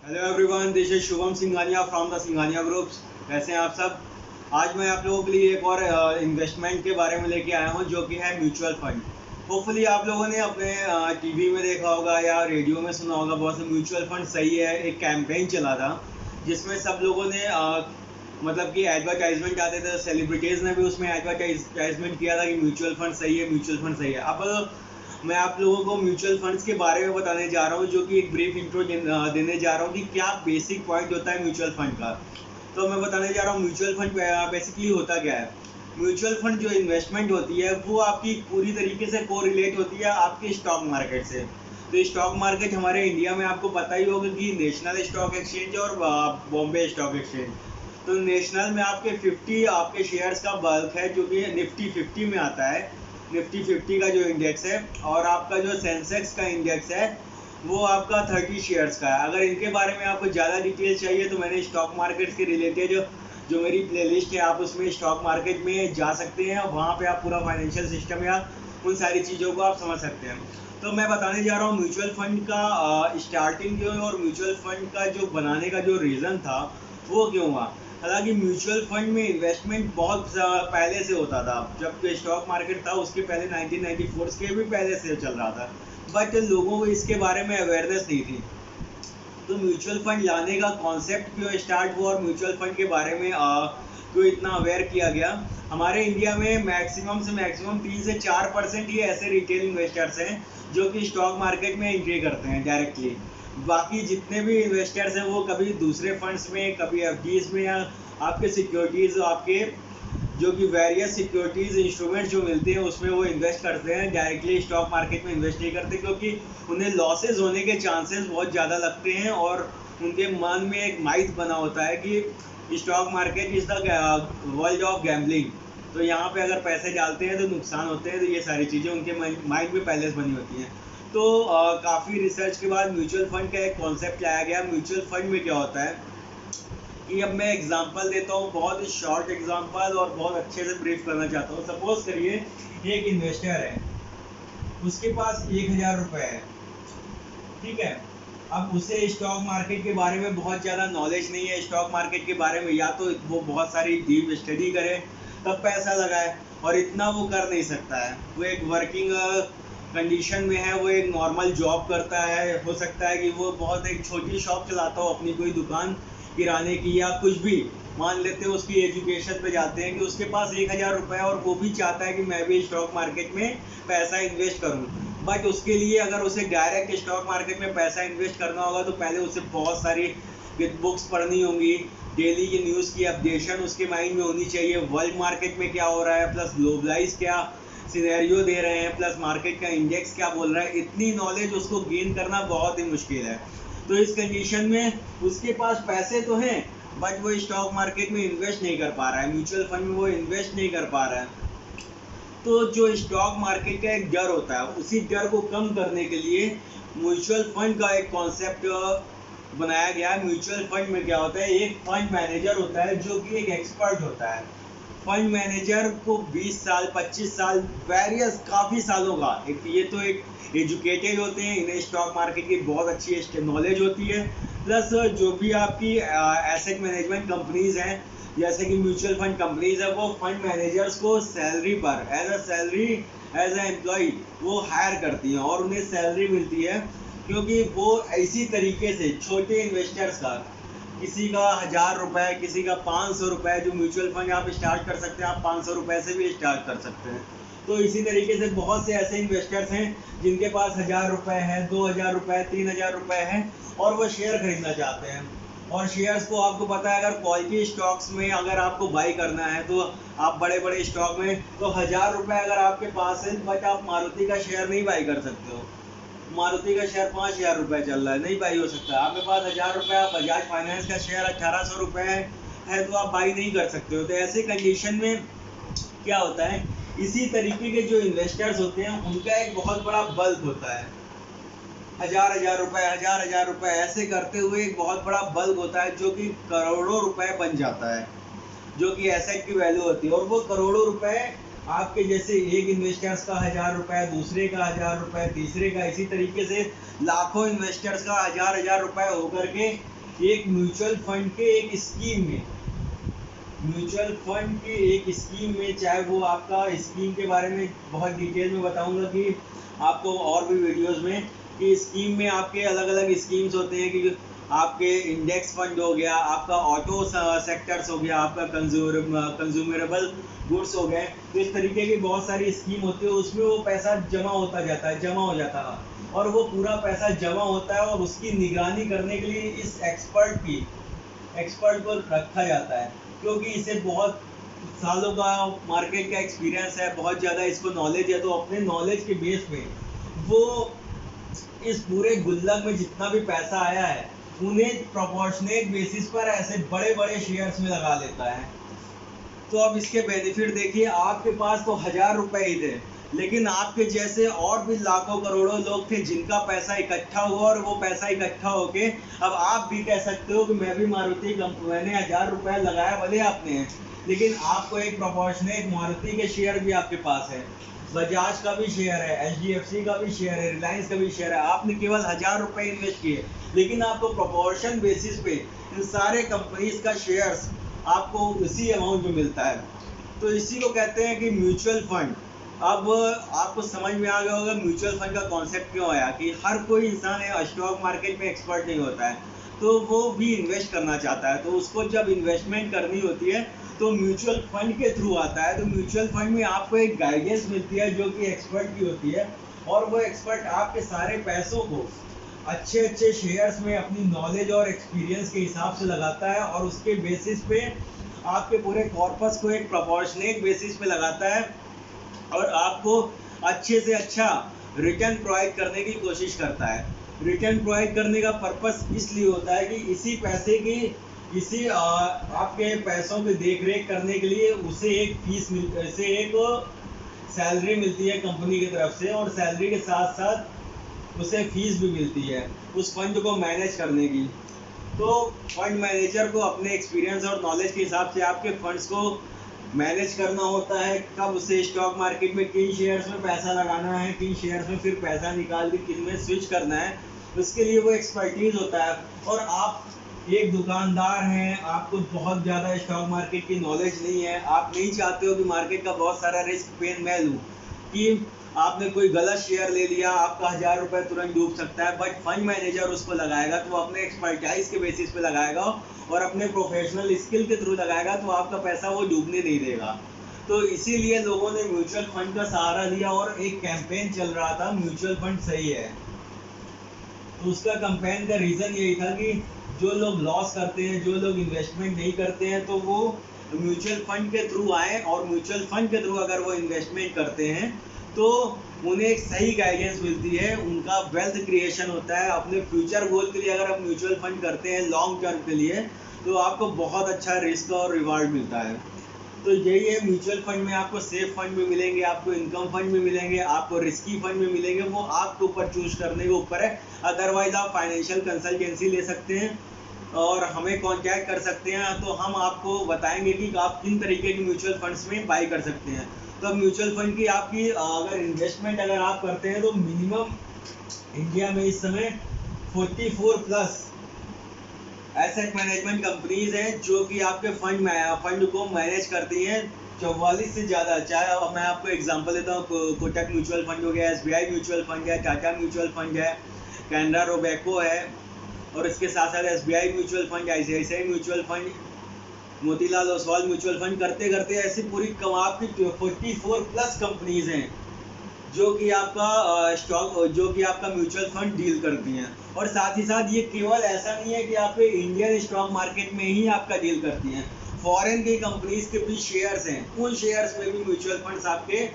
Hello everyone, this is Shubham Singhania from the Singhania groups. कैसे हैं आप सब। आज मैं आप लोगों के लिए एक और इन्वेस्टमेंट के बारे में लेके आया हूं, जो कि है म्यूचुअल फंड। होपफुली आप लोगों ने अपने टीवी में देखा होगा या रेडियो में सुना होगा, बहुत से म्यूचुअल फंड सही है। एक कैंपेन चला था जिसमें सब लोगों ने मतलब कि एडवर्टाइजमेंट आते थे। सेलिब्रिटीज़ ने भी उसमें एडवर्टाइजमेंट किया था कि म्यूचुअल फंड सही है, म्यूचुअल फंड सही है। अब मैं आप लोगों को म्यूचुअल फंड्स के बारे में बताने जा रहा हूँ, जो कि एक ब्रीफ इंट्रो देने जा रहा हूँ कि क्या बेसिक पॉइंट होता है म्यूचुअल फंड का। तो मैं बताने जा रहा हूँ म्यूचुअल फंड बेसिकली होता क्या है। म्यूचुअल फंड जो इन्वेस्टमेंट होती है वो आपकी पूरी तरीके से कोरिलेट होती है आपके स्टॉक मार्केट से। तो स्टॉक मार्केट हमारे इंडिया में आपको पता ही होगा कि नेशनल स्टॉक एक्सचेंज और बॉम्बे स्टॉक एक्सचेंज। तो नेशनल में आपके 50 आपके शेयर्स का बल्क है, जो कि निफ्टी 50 में आता है। निफ्टी 50 का जो इंडेक्स है, और आपका जो सेंसेक्स का इंडेक्स है वो आपका 30 शेयर्स का है। अगर इनके बारे में आपको ज़्यादा डिटेल चाहिए तो मैंने स्टॉक मार्केट्स के रिलेटेड जो मेरी प्लेलिस्ट है, आप उसमें स्टॉक मार्केट में जा सकते हैं और वहाँ पे आप पूरा फाइनेंशियल सिस्टम या उन सारी चीज़ों को आप समझ सकते हैं। तो मैं बताने जा रहा हूँ म्यूचुअल फंड का स्टार्टिंग क्यों और म्यूचुअल फंड का जो बनाने का जो रीज़न था वो क्यों हुआ। हालांकि म्यूचुअल फंड में इन्वेस्टमेंट बहुत पहले से होता था। जब स्टॉक मार्केट था उसके पहले 1994 के भी पहले से चल रहा था, बट लोगों को इसके बारे में अवेयरनेस नहीं थी। तो म्यूचुअल फंड लाने का कॉन्सेप्ट क्यों स्टार्ट हुआ और म्यूचुअल फंड के बारे में क्यों इतना अवेयर किया गया। हमारे इंडिया में मैक्सिमम से मैक्सिमम 3 से 4% ही ऐसे रिटेल इन्वेस्टर्स हैं जो कि स्टॉक मार्केट में एंट्री करते हैं डायरेक्टली। बाकी जितने भी इन्वेस्टर्स हैं वो कभी दूसरे फंड्स में, कभी एफडीज में, या आपके सिक्योरिटीज़, आपके जो कि वेरियस सिक्योरिटीज़ इंस्ट्रूमेंट्स जो मिलते हैं उसमें वो इन्वेस्ट करते हैं। डायरेक्टली स्टॉक मार्केट में इन्वेस्ट नहीं करते, क्योंकि उन्हें लॉसेज होने के चांसेस बहुत ज़्यादा लगते हैं और उनके मन में एक माइथ बना होता है कि stock market is the world of gambling. तो यहाँ पे अगर पैसे डालते हैं तो नुकसान होते हैं। तो ये सारी चीज़ें उनके माइंड में पहले से बनी होती हैं। तो काफ़ी रिसर्च के बाद म्यूचुअल फंड का एक कॉन्सेप्ट लाया गया। म्यूचुअल फंड में क्या होता है कि अब मैं एग्जांपल देता हूँ, बहुत ही शॉर्ट एग्जांपल और बहुत अच्छे से ब्रीफ करना चाहता हूँ। सपोज करिए एक इन्वेस्टर है, उसके पास 1000 रुपये है, ठीक है। अब उसे स्टॉक मार्केट के बारे में बहुत ज़्यादा नॉलेज नहीं है। स्टॉक मार्केट के बारे में या तो वो बहुत सारी डीप स्टडी करे तब पैसा लगाए, और इतना वो कर नहीं सकता है। वो एक वर्किंग कंडीशन में है, वो एक नॉर्मल जॉब करता है। हो सकता है कि वो बहुत एक छोटी शॉप चलाता हो, अपनी कोई दुकान किराने की या कुछ भी। मान लेते हैं उसकी एजुकेशन पे जाते हैं कि उसके पास 1000 रुपये और वो भी चाहता है कि मैं भी स्टॉक मार्केट में पैसा इन्वेस्ट करूं। बट उसके लिए अगर उसे डायरेक्ट स्टॉक मार्केट में पैसा इन्वेस्ट करना होगा तो पहले उसे बहुत सारी बुक्स पढ़नी होंगी। डेली की न्यूज़ की अपडेशन उसके माइंड में होनी चाहिए। वर्ल्ड मार्केट में क्या हो रहा है, प्लस ग्लोबलाइज क्या सिनेरियो दे रहे हैं, प्लस मार्केट का इंडेक्स क्या बोल रहा है। इतनी नॉलेज उसको गेन करना बहुत ही मुश्किल है। तो इस कंडीशन में उसके पास पैसे तो हैं, बट वो स्टॉक मार्केट में इन्वेस्ट नहीं कर पा रहा है, म्यूचुअल फंड में वो इन्वेस्ट नहीं कर पा रहा है। तो जो स्टॉक मार्केट का एक डर होता है, उसी डर को कम करने के लिए म्यूचुअल फंड का एक कॉन्सेप्ट बनाया गया है। म्यूचुअल फंड में क्या होता है, एक फंड मैनेजर होता है जो कि एक एक्सपर्ट होता है। फंड मैनेजर को 20 साल 25 साल वेरियस काफ़ी सालों का ये तो एक एजुकेटेड होते हैं, इन्हें स्टॉक मार्केट की बहुत अच्छी नॉलेज होती है। प्लस जो भी आपकी एसेट मैनेजमेंट कंपनीज हैं, जैसे कि म्यूचुअल फंड कंपनीज है, वो फंड मैनेजर्स को सैलरी पर एज ए एम्प्लॉय वो हायर करती हैं और उन्हें सैलरी मिलती है, क्योंकि वो इसी तरीके से छोटे इन्वेस्टर्स का, किसी का 1000 रुपये, किसी का 500 रुपये, जो म्यूचुअल फंड आप स्टार्ट कर सकते हैं, आप 500 रुपये से भी स्टार्ट कर सकते हैं। तो इसी तरीके से बहुत से ऐसे इन्वेस्टर्स हैं जिनके पास 1000 रुपये है, 2000 रुपये, 3000 रुपये है और वो शेयर खरीदना चाहते हैं। और शेयर्स को आपको पता है, अगर क्वालिटी स्टॉक्स में अगर आपको बाई करना है तो आप बड़े बड़े स्टॉक में तो 1000 रुपये अगर आपके पास है, बट आप मारुति का शेयर नहीं बाई कर सकते हो। मारुति का शेयर 5000 रुपये चल रहा है, नहीं बाई हो सकता। आपके पास 1000 रुपये, आप बजाज फाइनेंस का शेयर 1800 रुपये है तो आप बाई नहीं कर सकते हो। तो ऐसे कंडीशन में क्या होता है, इसी तरीके के जो इन्वेस्टर्स होते हैं उनका एक बहुत बड़ा बल्क होता है। 1000 रुपये, 1000 रुपये ऐसे करते हुए एक बहुत बड़ा बल्क होता है जो कि करोड़ों रुपए बन जाता है, जो कि एसेट की वैल्यू होती है। और वो करोड़ों रुपए आपके जैसे एक इन्वेस्टर्स का 1000 रुपये, दूसरे का 1000 रुपये, तीसरे का, इसी तरीके से लाखों इन्वेस्टर्स का 1000 रुपये होकर के एक म्यूचुअल फंड के एक स्कीम में, म्यूचुअल फंड के एक स्कीम में, चाहे वो आपका स्कीम के बारे में बहुत डिटेल में बताऊंगा कि आपको और भी वीडियोस में, कि स्कीम में आपके अलग अलग स्कीम्स होते हैं कि आपके इंडेक्स फंड हो गया, आपका ऑटो सेक्टर्स हो गया, आपका कंज्यूमरेबल गुड्स हो गए। तो इस तरीके की बहुत सारी स्कीम होती है, उसमें वो पैसा जमा होता जाता है, जमा हो जाता है, और वो पूरा पैसा जमा होता है और उसकी निगरानी करने के लिए इस एक्सपर्ट को रखा जाता है, क्योंकि इसे बहुत सालों का मार्केट का एक्सपीरियंस है, बहुत ज़्यादा इसको नॉलेज है। तो अपने नॉलेज के बेस पे वो इस पूरे गुल्लक में जितना भी पैसा आया है उन्हें प्रोपोर्शनेट बेसिस पर ऐसे बड़े बड़े शेयर्स में लगा लेता है। तो अब इसके बेनिफिट देखिए, आपके पास तो 1000 रुपए ही थे, लेकिन आपके जैसे और भी लाखों करोड़ों लोग थे जिनका पैसा इकट्ठा हुआ, और वो पैसा इकट्ठा होके अब आप भी कह सकते हो कि मैं भी मारुति मैंने 1000 रुपये लगाया, भले आपने, लेकिन आपको एक प्रोपोर्शनेट मारुति के शेयर भी आपके पास है, बजाज का भी शेयर है, HDFC का भी शेयर है, रिलायंस का भी शेयर है। आपने केवल 1000 रुपये इन्वेस्ट किए, लेकिन आपको प्रोपोर्शन बेसिस पे इन सारे कंपनीज का शेयर्स आपको उसी अमाउंट में मिलता है। तो इसी को कहते हैं कि म्यूचुअल फंड। अब आपको समझ में आ गया होगा म्यूचुअल फंड का कॉन्सेप्ट क्यों आया, कि हर कोई इंसान है स्टॉक मार्केट में एक्सपर्ट नहीं होता है, तो वो भी इन्वेस्ट करना चाहता है। तो उसको जब इन्वेस्टमेंट करनी होती है तो म्यूचुअल फंड के थ्रू आता है। तो म्यूचुअल फंड में आपको एक गाइडेंस मिलती है जो कि एक्सपर्ट की होती है, और वो एक्सपर्ट आपके सारे पैसों को अच्छे अच्छे शेयर्स में अपनी नॉलेज और एक्सपीरियंस के हिसाब से लगाता है, और उसके बेसिस पे आपके पूरे कॉर्पस को एक प्रोपोर्शनेट बेसिस पे लगाता है, और आपको अच्छे से अच्छा रिटर्न प्रोवाइड करने की कोशिश करता है। रिटर्न प्रोवाइड करने का पर्पस इसलिए होता है कि इसी पैसे की, इसी आपके पैसों की देख रेख करने के लिए उसे एक फीस उसे एक सैलरी मिलती है कंपनी की तरफ से, और सैलरी के साथ साथ उसे फीस भी मिलती है उस फंड को मैनेज करने की। तो फंड मैनेजर को अपने एक्सपीरियंस और नॉलेज के हिसाब से आपके फंड्स को मैनेज करना होता है, कब उसे स्टॉक मार्केट में किन शेयर्स में पैसा लगाना है, किन शेयर्स में फिर पैसा निकाल के किन में स्विच करना है, उसके लिए वो एक्सपर्टीज होता है। और आप एक दुकानदार हैं, आपको बहुत ज़्यादा स्टॉक मार्केट की नॉलेज नहीं है, आप नहीं चाहते हो कि मार्केट का बहुत सारा रिस्क पेन मैं लूँ, कि आपने कोई गलत शेयर ले लिया, आपका 1000 रुपये तुरंत डूब सकता है, बट फंड मैनेजर उसको लगाएगा तो वो अपने एक्सपर्टाइज के बेसिस पे लगाएगा और अपने प्रोफेशनल स्किल के थ्रू लगाएगा, तो आपका पैसा वो डूबने नहीं देगा। तो इसीलिए लोगों ने म्यूचुअल फंड का सहारा लिया, और एक कैंपेन चल रहा था म्यूचुअल फंड सही है। तो उसका कैंपेन का रीज़न यही था कि जो लोग लॉस करते हैं, जो लोग इन्वेस्टमेंट नहीं करते हैं, तो वो म्यूचुअल फंड के थ्रू आए, और म्यूचुअल फंड के थ्रू अगर वो इन्वेस्टमेंट करते हैं तो उन्हें एक सही गाइडेंस मिलती है, उनका वेल्थ क्रिएशन होता है। अपने फ्यूचर गोल के लिए अगर आप म्यूचुअल फंड करते हैं लॉन्ग टर्म के लिए, तो आपको बहुत अच्छा रिस्क और रिवार्ड मिलता है। तो यही है, म्यूचुअल फंड में आपको सेफ फंड में मिलेंगे, आपको इनकम फंड में मिलेंगे, आपको रिस्की फंड में मिलेंगे, वो आपके ऊपर चूज करने के ऊपर है। अदरवाइज आप फाइनेंशियल कंसल्टेंसी ले सकते हैं और हमें कांटेक्ट कर सकते हैं, तो हम आपको बताएंगे कि आप किन तरीके के म्यूचुअल फंड्स में बाई कर सकते हैं। तो म्यूचुअल फंड की आपकी अगर इन्वेस्टमेंट अगर आप करते हैं तो मिनिमम इंडिया में इस समय 44+ एसेट मैनेजमेंट कंपनीज हैं जो कि आपके फंड को मैनेज करती हैं, 44 से ज़्यादा। चाहे मैं आपको एग्जांपल देता हूँ, कोटक म्यूचुअल फंड हो गया, SBI म्यूचुअल फंड है, टाटा म्यूचुअल फंड है, कैनरा रोबेको है, और इसके साथ साथ SBI mutual fund, ICICI mutual fund, Motilal Oswal mutual fund, करते करते ऐसी पूरी आपकी 44+ कंपनीज हैं जो कि आपका म्यूचुअल फंड डील करती हैं। और साथ ही साथ ये केवल ऐसा नहीं है कि आपके इंडियन स्टॉक मार्केट में ही आपका डील करती हैं, फॉरेन की कंपनीज के भी शेयर्स हैं, उन शेयर्स में भी म्यूचुअल फंड्स आपके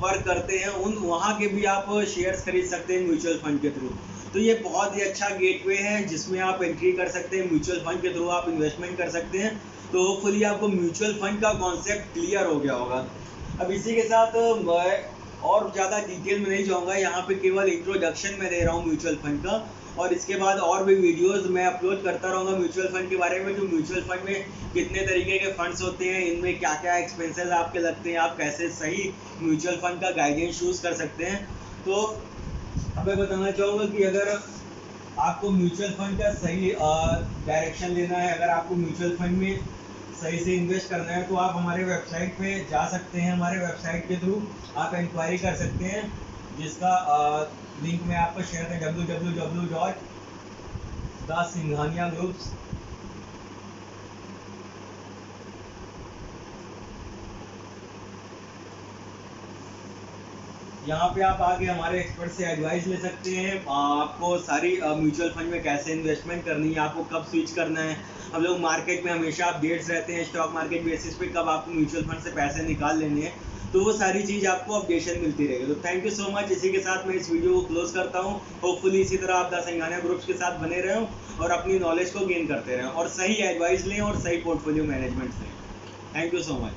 वर्क करते हैं, उन वहाँ के भी आप शेयर्स खरीद सकते हैं म्यूचुअल फंड के थ्रू। तो ये बहुत ही अच्छा गेटवे है जिसमें आप एंट्री कर सकते हैं, म्यूचुअल फंड के थ्रू आप इन्वेस्टमेंट कर सकते हैं। तो होपफुली आपको म्यूचुअल फंड का कॉन्सेप्ट क्लियर हो गया होगा। अब इसी के साथ मैं और ज़्यादा डिटेल में नहीं जाऊँगा, यहाँ पे केवल इंट्रोडक्शन में दे रहा हूँ म्यूचुअल फंड का, और इसके बाद और भी वीडियोस मैं अपलोड करता रहूँगा म्यूचुअल फंड के बारे में, जो म्यूचुअल फंड में कितने तरीके के फंड्स होते हैं, इनमें क्या क्या एक्सपेंसेस आपके लगते हैं, आप कैसे सही म्यूचुअल फंड का गाइडेंस चूज़ कर सकते हैं। तो मैं बताना चाहूँगा कि अगर आपको म्यूचुअल फंड का सही डायरेक्शन लेना है, अगर आपको म्यूचुअल फंड में सही से इन्वेस्ट करना है तो आप हमारे वेबसाइट पे जा सकते हैं। हमारे वेबसाइट के थ्रू आप इंक्वायरी कर सकते हैं, जिसका लिंक मैं आपको शेयर कर www.thesinghania groups। यहाँ पे आप आके हमारे एक्सपर्ट से एडवाइस ले सकते हैं। आपको सारी म्यूचुअल फंड में कैसे इन्वेस्टमेंट करनी है, आपको कब स्विच करना है। हम लोग मार्केट में हमेशा अपडेट्स रहते हैं, स्टॉक मार्केट बेसिस पे कब आपको म्यूचुअल फंड से पैसे निकाल लेने हैं, तो वो सारी चीज़ आपको अपडेशन मिलती रहेगी। तो थैंक यू सो मच। इसी के साथ मैं इस वीडियो को क्लोज करता हूँ। होपफुली इसी तरह आप द सिंघानिया ग्रुप्स के साथ बने रहें और अपनी नॉलेज को गेन करते रहें और सही एडवाइस लें और सही पोर्टफोलियो मैनेजमेंट लें। Thank you so much.